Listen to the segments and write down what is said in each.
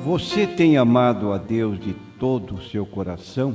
Você tem amado a Deus de todo o seu coração?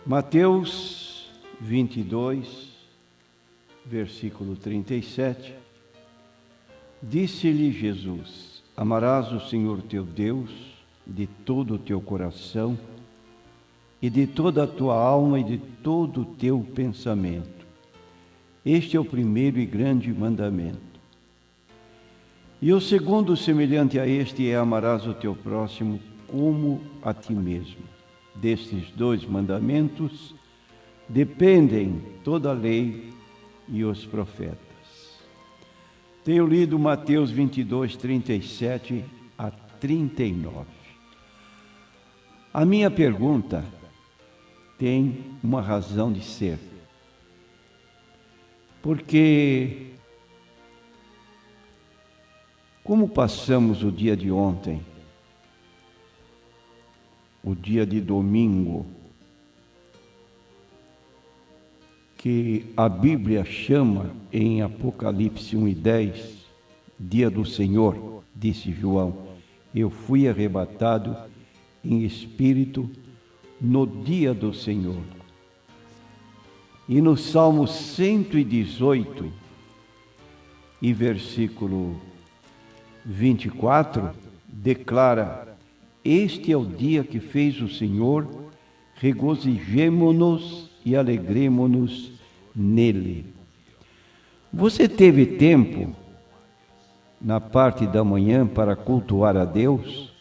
Mateus 22, versículo 37. Disse-lhe Jesus: amarás o Senhor teu Deus de todo o teu coração e de toda a tua alma e de todo o teu pensamento. Este é o primeiro e grande mandamento. E o segundo, semelhante a este, é: amarás o teu próximo como a ti mesmo. Destes dois mandamentos dependem toda a lei e os profetas. Tenho lido Mateus 22, 37 a 39. A minha pergunta tem uma razão de ser. Porque como passamos o dia de ontem, o dia de domingo, que a Bíblia chama em Apocalipse 1:10, dia do Senhor, disse João, eu fui arrebatado em espírito no dia do Senhor. E no Salmo 118, e versículo 24, declara: este é o dia que fez o Senhor, regozijemo-nos e alegremo-nos nele. Você teve tempo na parte da manhã para cultuar a Deus?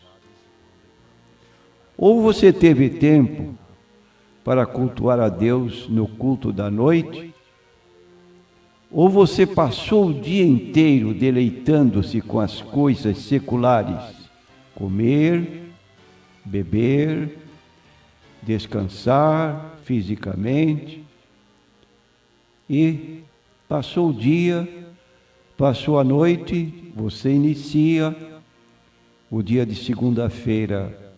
Ou você teve tempo para cultuar a Deus no culto da noite? Ou você passou o dia inteiro deleitando-se com as coisas seculares? Comer, beber, descansar fisicamente. E passou o dia, passou a noite, você inicia o dia de segunda-feira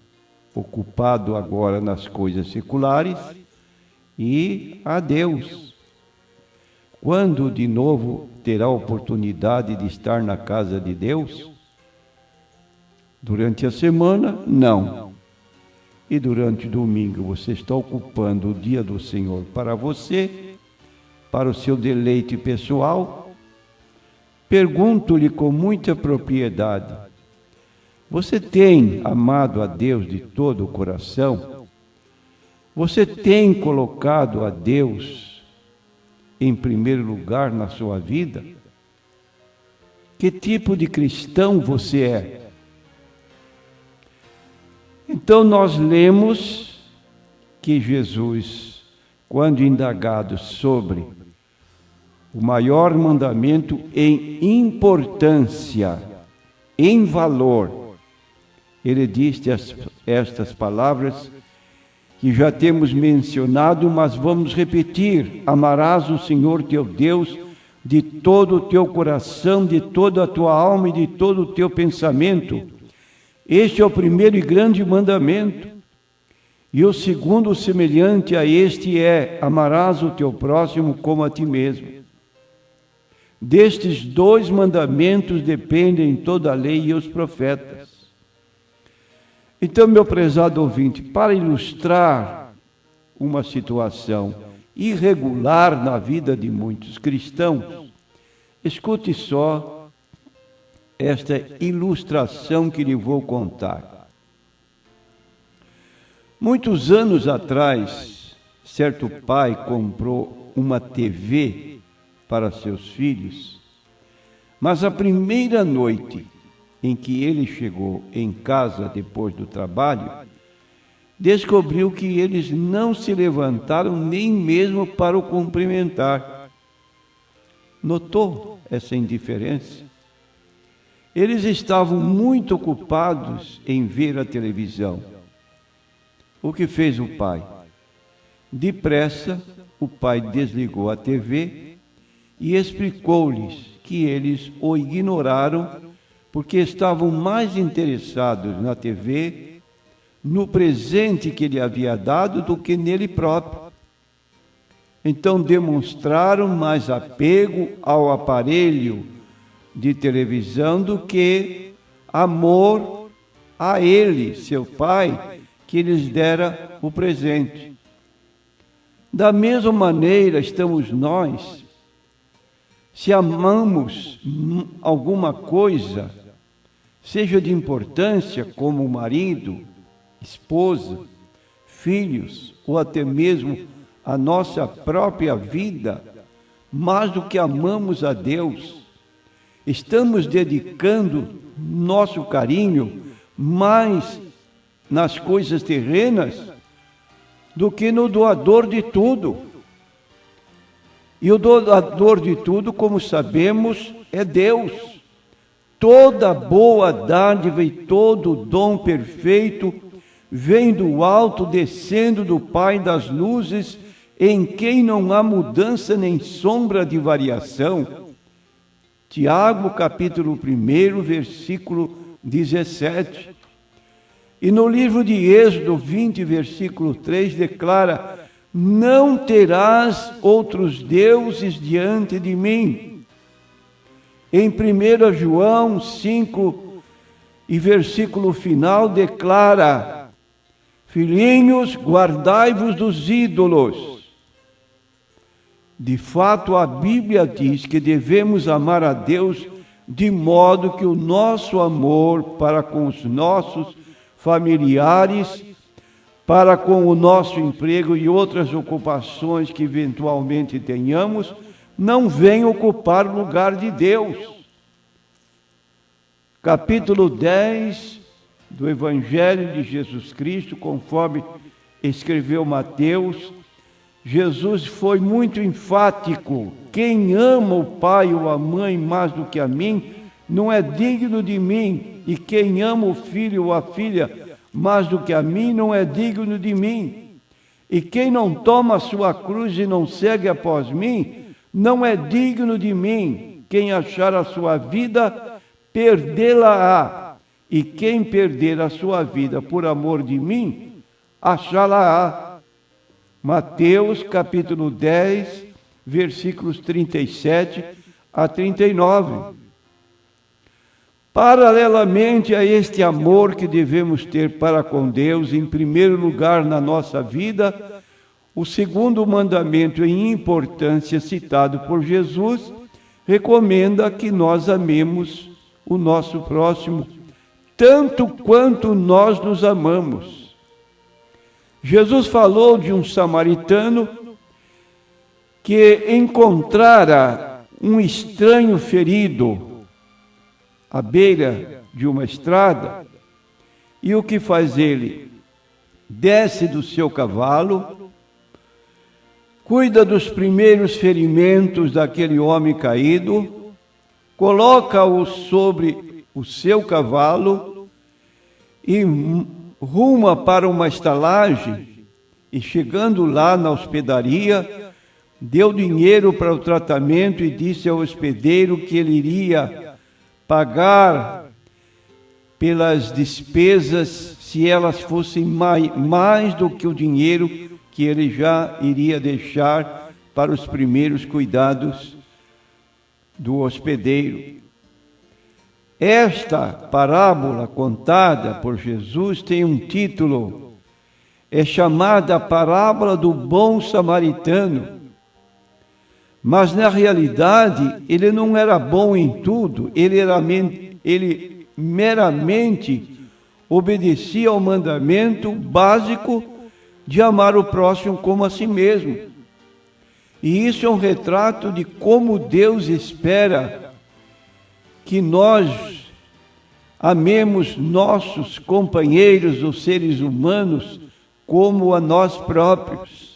ocupado agora nas coisas seculares e a Deus. Quando de novo terá a oportunidade de estar na casa de Deus? Durante a semana, não. E durante o domingo você está ocupando o dia do Senhor para você, para o seu deleite pessoal? Pergunto-lhe com muita propriedade: você tem amado a Deus de todo o coração? Você tem colocado a Deus em primeiro lugar na sua vida? Que tipo de cristão você é? Então nós lemos que Jesus, quando indagado sobre o maior mandamento em importância, em valor, ele disse estas palavras que já temos mencionado, mas vamos repetir: amarás o Senhor teu Deus de todo o teu coração, de toda a tua alma e de todo o teu pensamento. Este é o primeiro e grande mandamento. E o segundo, semelhante a este, é: amarás o teu próximo como a ti mesmo. Destes dois mandamentos dependem toda a lei e os profetas. Então, meu prezado ouvinte, para ilustrar uma situação irregular na vida de muitos cristãos, escute só esta ilustração que lhe vou contar. Muitos anos atrás, certo pai comprou uma TV para seus filhos, mas a primeira noite em que ele chegou em casa depois do trabalho, descobriu que eles não se levantaram nem mesmo para o cumprimentar. Notou essa indiferença? Eles estavam muito ocupados em ver a televisão. O que fez o pai? Depressa, o pai desligou a TV e explicou-lhes que eles o ignoraram porque estavam mais interessados na TV, no presente que ele havia dado, do que nele próprio. Então demonstraram mais apego ao aparelho de televisão do que amor a Ele, seu Pai, que lhes dera o presente. Da mesma maneira estamos nós. Se amamos alguma coisa, seja de importância como marido, esposa, filhos, ou até mesmo a nossa própria vida, mais do que amamos a Deus, estamos dedicando nosso carinho mais nas coisas terrenas do que no doador de tudo. E o doador de tudo, como sabemos, é Deus. Toda boa dádiva e todo dom perfeito vem do alto, descendo do Pai das luzes, em quem não há mudança nem sombra de variação. Tiago, capítulo 1, versículo 17. E no livro de Êxodo 20, versículo 3, declara: não terás outros deuses diante de mim. Em 1 João 5, e versículo final, declara: filhinhos, guardai-vos dos ídolos. De fato, a Bíblia diz que devemos amar a Deus de modo que o nosso amor para com os nossos familiares, para com o nosso emprego e outras ocupações que eventualmente tenhamos, não venha ocupar o lugar de Deus. Capítulo 10 do Evangelho de Jesus Cristo, conforme escreveu Mateus, Jesus foi muito enfático: quem ama o pai ou a mãe mais do que a mim, não é digno de mim, e quem ama o filho ou a filha mais do que a mim, não é digno de mim. E quem não toma a sua cruz e não segue após mim, não é digno de mim. Quem achar a sua vida, perdê-la-á, e quem perder a sua vida por amor de mim, achá-la-á. Mateus, capítulo 10, versículos 37 a 39. Paralelamente a este amor que devemos ter para com Deus, em primeiro lugar na nossa vida, o segundo mandamento em importância citado por Jesus recomenda que nós amemos o nosso próximo tanto quanto nós nos amamos. Jesus falou de um samaritano que encontrara um estranho ferido à beira de uma estrada, e o que faz ele? Desce do seu cavalo, cuida dos primeiros ferimentos daquele homem caído, coloca-o sobre o seu cavalo e ruma para uma estalagem, e chegando lá na hospedaria, deu dinheiro para o tratamento e disse ao hospedeiro que ele iria pagar pelas despesas se elas fossem mais do que o dinheiro que ele já iria deixar para os primeiros cuidados do hospedeiro. Esta parábola contada por Jesus tem um título, é chamada a parábola do bom samaritano. Mas na realidade ele não era bom em tudo, ele meramente obedecia ao mandamento básico de amar o próximo como a si mesmo. E isso é um retrato de como Deus espera que nós amemos nossos companheiros, os seres humanos, como a nós próprios.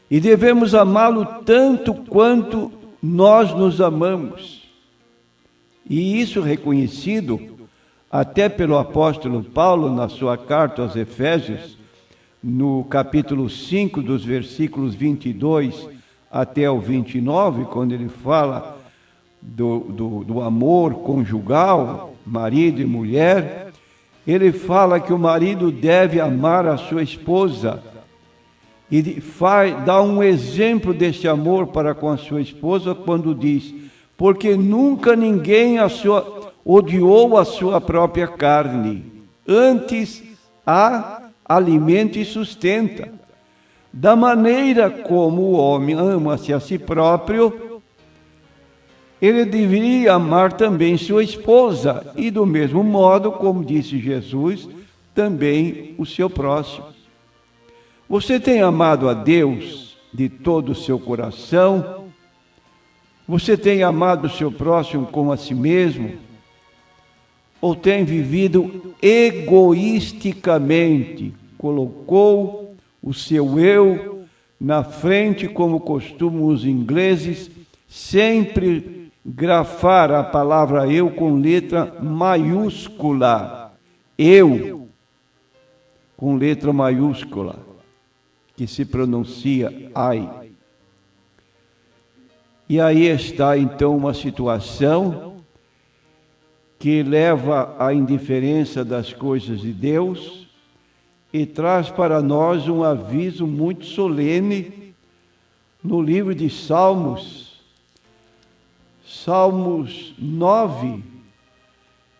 E devemos amá-lo tanto quanto nós nos amamos. E isso reconhecido até pelo apóstolo Paulo na sua carta aos Efésios, no capítulo 5, dos versículos 22 até o 29, quando ele fala do amor conjugal, marido e mulher, ele fala que o marido deve amar a sua esposa e dá um exemplo desse amor para com a sua esposa quando diz: porque nunca ninguém odiou a sua própria carne, antes a alimenta e sustenta. Da maneira como o homem ama-se a si próprio, ele deveria amar também sua esposa, e do mesmo modo, como disse Jesus, também o seu próximo. Você tem amado a Deus de todo o seu coração? Você tem amado o seu próximo como a si mesmo? Ou tem vivido egoisticamente? Colocou o seu eu na frente, como costumam os ingleses, sempre grafar a palavra eu com letra maiúscula. Eu, com letra maiúscula, que se pronuncia I. E aí está então uma situação que leva à indiferença das coisas de Deus e traz para nós um aviso muito solene no livro de Salmos, Salmos 9,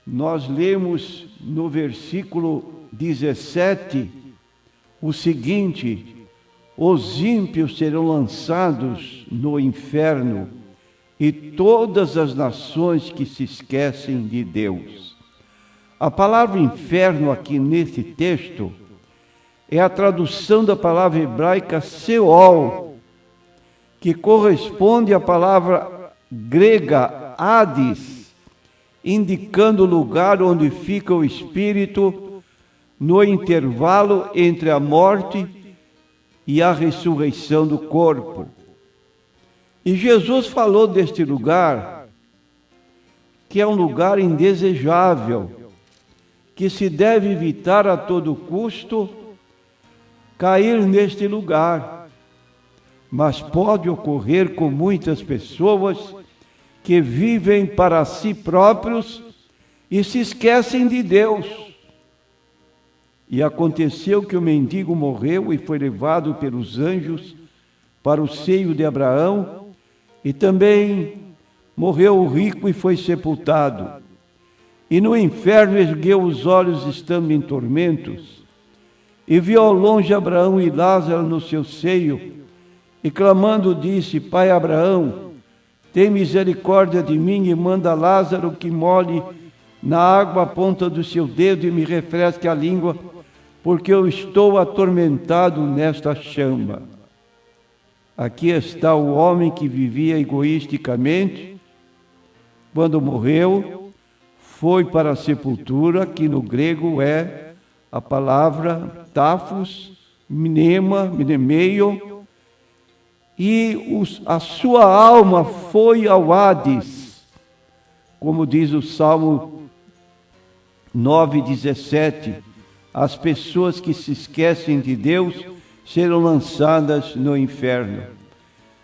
nós lemos no versículo 17 o seguinte: os ímpios serão lançados no inferno e todas as nações que se esquecem de Deus. A palavra inferno aqui nesse texto é a tradução da palavra hebraica Seol, que corresponde à palavra grega Hades, indicando o lugar onde fica o espírito no intervalo entre a morte e a ressurreição do corpo. E Jesus falou deste lugar, que é um lugar indesejável, que se deve evitar a todo custo cair neste lugar. Mas pode ocorrer com muitas pessoas que vivem para si próprios e se esquecem de Deus. E aconteceu que o mendigo morreu e foi levado pelos anjos para o seio de Abraão, e também morreu o rico e foi sepultado. E no inferno ergueu os olhos, estando em tormentos, e viu ao longe Abraão e Lázaro no seu seio, e clamando disse: Pai Abraão, tem misericórdia de mim e manda Lázaro que molhe na água a ponta do seu dedo e me refresque a língua, porque eu estou atormentado nesta chama. Aqui está o homem que vivia egoisticamente. Quando morreu, foi para a sepultura, que no grego é a palavra tafos, mnemeio, e a sua alma foi ao Hades, como diz o Salmo 9:17. As pessoas que se esquecem de Deus serão lançadas no inferno.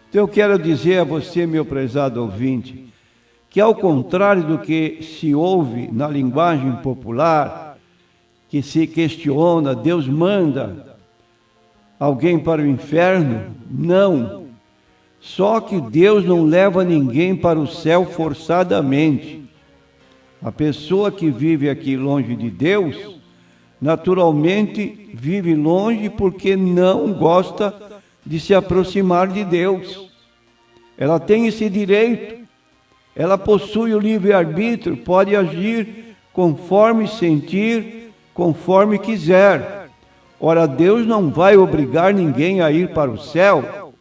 Então eu quero dizer a você, meu prezado ouvinte, que ao contrário do que se ouve na linguagem popular, que se questiona, Deus manda alguém para o inferno? Não. Só que Deus não leva ninguém para o céu forçadamente. A pessoa que vive aqui longe de Deus, naturalmente vive longe porque não gosta de se aproximar de Deus. Ela tem esse direito, ela possui o livre-arbítrio, pode agir conforme sentir, conforme quiser. Ora, Deus não vai obrigar ninguém a ir para o céu.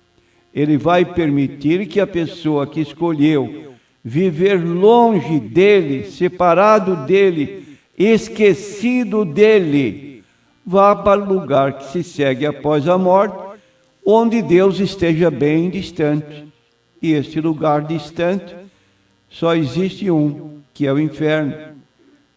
Ele vai permitir que a pessoa que escolheu viver longe dele, separado dele, esquecido dele, vá para o lugar que se segue após a morte, onde Deus esteja bem distante. E este lugar distante só existe um, que é o inferno.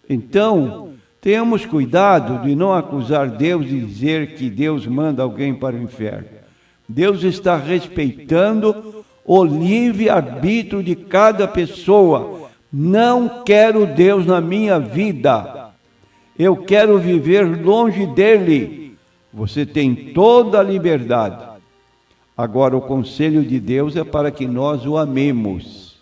Então, tenhamos cuidado de não acusar Deus e dizer que Deus manda alguém para o inferno. Deus está respeitando o livre-arbítrio de cada pessoa. Não quero Deus na minha vida. Eu quero viver longe dele. Você tem toda a liberdade. Agora, o conselho de Deus é para que nós o amemos.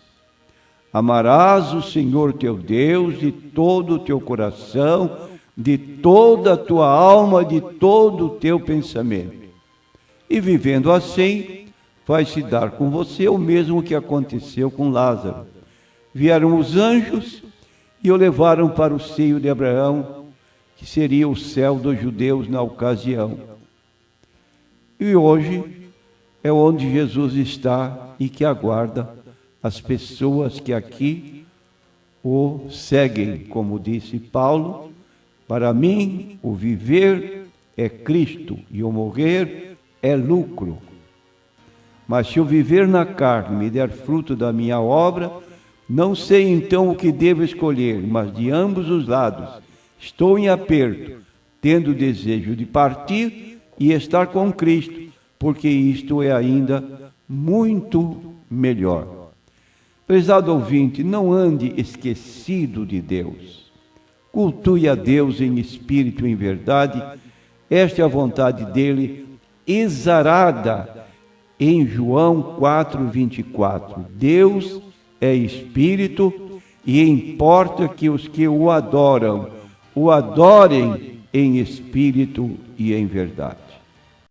Amarás o Senhor teu Deus de todo o teu coração, de toda a tua alma, de todo o teu pensamento. E vivendo assim, vai se dar com você o mesmo que aconteceu com Lázaro. Vieram os anjos e o levaram para o seio de Abraão, que seria o céu dos judeus na ocasião. E hoje é onde Jesus está e que aguarda as pessoas que aqui o seguem. Como disse Paulo, para mim o viver é Cristo e o morrer é lucro. Mas se eu viver na carne me der fruto da minha obra, não sei então o que devo escolher, mas de ambos os lados estou em aperto, tendo o desejo de partir e estar com Cristo, porque isto é ainda muito melhor. Prezado ouvinte, não ande esquecido de Deus. Cultue a Deus em espírito e em verdade. Esta é a vontade dele, exarada em João 4:24. Deus é espírito e importa que os que o adorem em espírito e em verdade.